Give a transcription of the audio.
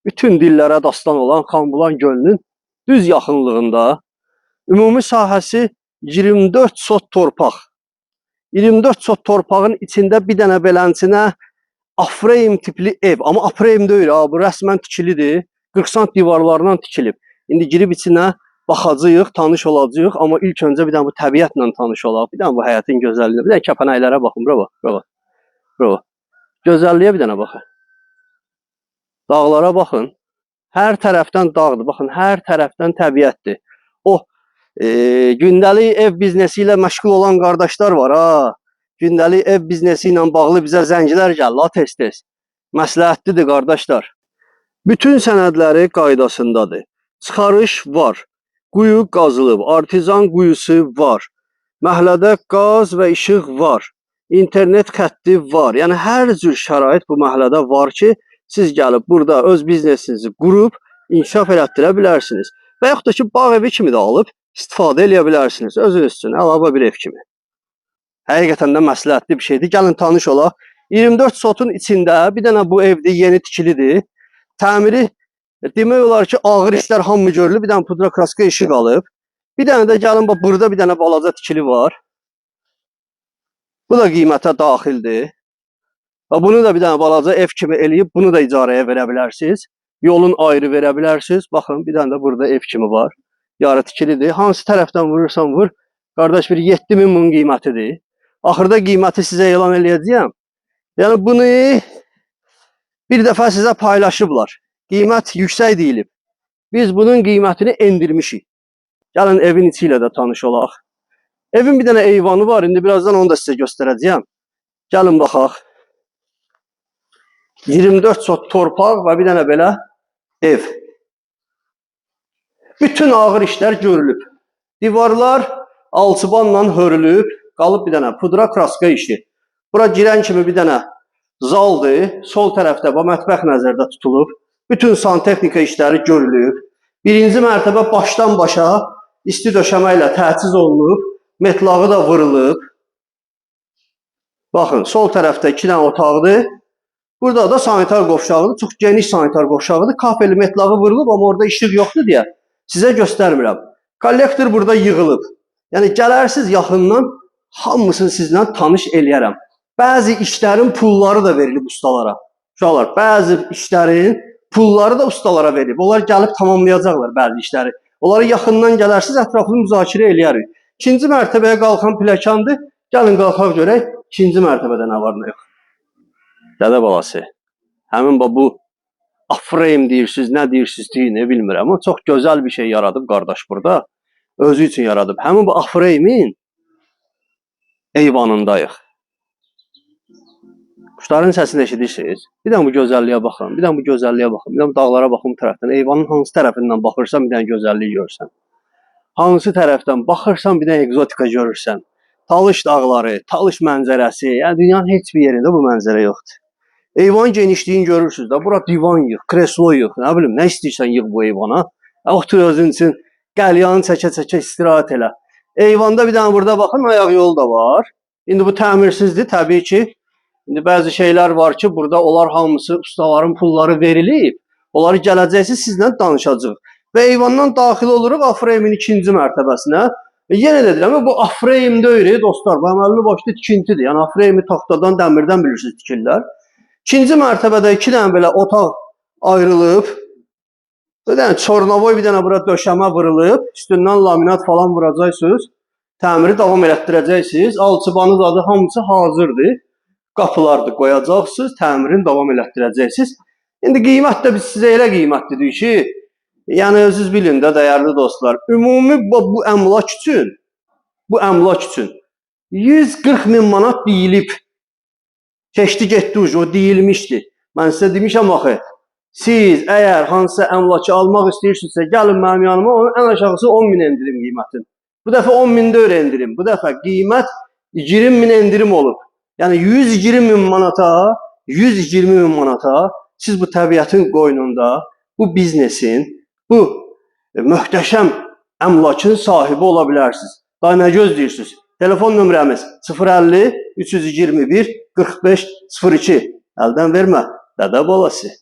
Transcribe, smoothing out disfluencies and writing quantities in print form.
bütün dillərə dastan olan Xanbulan gölünün düz yaxınlığında. Ümumi sahəsi 24 sot torpaq. 24 sot torpağın içində bir dənə belənçinə afreyim tipli ev. Amma afreyim deyil, bu rəsmən tikilidir. 40 sant divarlarından tikilib. İndi girib içinə baxacağıq, tanış olacağıq. Amma ilk öncə bir dənə bu təbiətlə tanış olaq. Bir dənə bu həyatın gözəlliyinə, bir dənə kəpənəklərə baxın. Bura bax, bura bax. Bura bax. Gözəlliyə bir dənə baxın. Dağlara baxın. Hər tərəfdən dağdır. Baxın, hər tərəfdən təbiətdir. O gündəlik ev biznesi ilə məşğul olan qardaşlar var ha. Gündəlik ev biznesi ilə bağlı bizə zəngilər gəlir, tez-tez. Məsləhətlidir qardaşlar. Bütün sənədləri qaydasındadır. Çıxarış var. Quyu qazılıb, artizan quyusu var. Məhəllədə qaz və işıq var. İnternet xətti var. Yəni hər cür şərait bu məhəllədə var ki, siz gəlib burada öz biznesinizi qurub inkişaf elətdirə bilərsiniz. Və yaxud da ki, bağ evi kimi də alıb istifadə edə bilərsiniz. Özünüz üçün əlavə bir ev kimi. Həqiqətən də məsləhətli bir şeydir. Gəlin tanış olaq. 24 sotun içində bir dənə bu evdir, yeni tikilidir. Təmiri demək olar ki, ağır işlər hamı görülür. Bir dənə pudra kraska işi qalıb. Bir dənə də gəlin bax burada bir dənə balaca tikili var. Bu da qiymətə daxildir. Və bunu da bir dənə balaca ev kimi eləyib bunu da icarəyə verə bilərsiniz. Yolun ayrı verə bilərsiniz. Baxın, bir dənə də burada ev kimi var. Yarı tikilidir. Hansı tərəfdən vurursan vur. Qardaş, bir 7000 bunun qiymətidir. Axırda qiyməti sizə elan eləyəcəyəm. Yəni bunu bir dəfə sizə paylaşıblar. Qiymət yüksək deyilib. Biz bunun qiymətini endirmişik. Gəlin evin içi ilə də tanış olaq. Evin bir dənə eyvanı var. İndi birazdan onu da sizə göstərəcəyəm. Gəlin baxaq. 24 sot torpaq və bir dənə belə ev. Bütün ağır işlər görülüb. Divarlar alçıbanla hörülüb. Qalıb bir dənə pudra kraska işi. Bura girən kimi bir dənə zaldır. Sol tərəfdə bu mətbəx nəzərdə tutulub. Bütün santexnika işləri görülüb. Birinci mərtəbə başdan başa isti döşəmə ilə təchiz olunub. Metlağı da vurulub. Baxın, sol tərəfdə 2 dənə otaqdır. Burada da sanitar qovşağıdır. Çox geniş sanitar qovşağıdır. Kafeli metlağı vurulub, amma orada işıq yoxdur deyə sizə göstərmirəm. Kollektor burada yığılıb. Yəni gələrsiniz yaxından, hamısını sizlə tanış eləyərəm. Bəzi işlərin pulları da verilib ustalara. Uşaqlar, bəzi işlərin pulları da ustalara verilib. Onlar gəlib tamamlayacaqlar bəzi işləri. Onları yaxından gələrsiniz, ətraflı müzakirə eləyərik. İkinci mərtəbəyə qalxan pləkandır. Gəlin qalxaq görək, ikinci mərtəbədə nə var, nə yox. Dədə balası, həmin bu afreyim deyirsiniz, nə deyirsiniz deyin, ne bilmirəm. Ama çox gözəl bir şey yaradıb qardaş burada. Özü üçün yaradıb. Həmin bu afreyimin eyvanındayıq. Quşların səsini eşidirsiniz. Bir dənə bu gözəlliyə baxın, bir dənə bu gözəlliyə baxın, bir dənə bu dağlara baxın bu tərəfdən. Eyvanın hansı tərəfindən baxırsan bir dənə gözəlliyi görürsən. Hansı tərəfdən baxırsan bir dənə egzotika görürsən. Talış dağları, Talış mənzərəsi, yəni dünyanın heç bir yerində bu mənzərə yoxdur. Eyvan genişliyini görürsünüz də, bura divan yığ, kreslo yığ, nə bilim, nə istəyirsən yığ bu eyvana. Otur özün üçün, qəlyanı çəkə-çəkə istirahət elə. Eyvanda bir dənə burada baxın, ayaq yolu da var. İndi bu təmirsizdir, təbii ki. İndi bəzi şeylər var ki, burada onlar hamısı ustaların pulları verilib. Onları gələcəksiniz, sizlə danışacaq. Və eyvandan daxil oluruq afreyimin ikinci mərtəbəsinə. Yenə də deyirəm, bu afreyim deyil, dostlar. Bu əməlli başlı tikintidir. Yəni afreyimi taxtadan, dəmirdən bilirsiniz tikirlər. İkinci mərtəbədə 2 dənə belə otaq ayrılıb. Bir dənə çornavoy, bir dənə bura döşəmə vurulub. Üstündən laminat falan vuracaqsınız. Təmiri davam elətdirəcəksiniz. Alçıbanız adı hamısı hazırdır. Qapılardır qoyacaqsınız. Təmirini davam elətdirəcəksiniz. İndi qiymət də biz sizə elə qiymət dedik ki, yəni özünüz bilin də dəyərli dostlar. Ümumi bu əmlak üçün 140 min manat deyilib. Keçdi getdi ucu, o deyilmişdi. Mən sizə demişəm axı, siz əgər hansısa əmlakı almaq istəyirsinizsə, gəlin mənim yanıma, onun ən aşağısı 10 min endirim qiymətin. Bu dəfə 10 min də öyle endirim. Bu dəfə qiymət 20 min endirim olub. Yəni 120 min manata siz bu təbiətin qoynunda, bu biznesin, bu möhtəşəm əmlakın sahibi ola bilərsiniz. Daha nə gözləyirsiniz? Telefon nömrəmiz 050 321 45 02. Əldən vermə, dədə balası.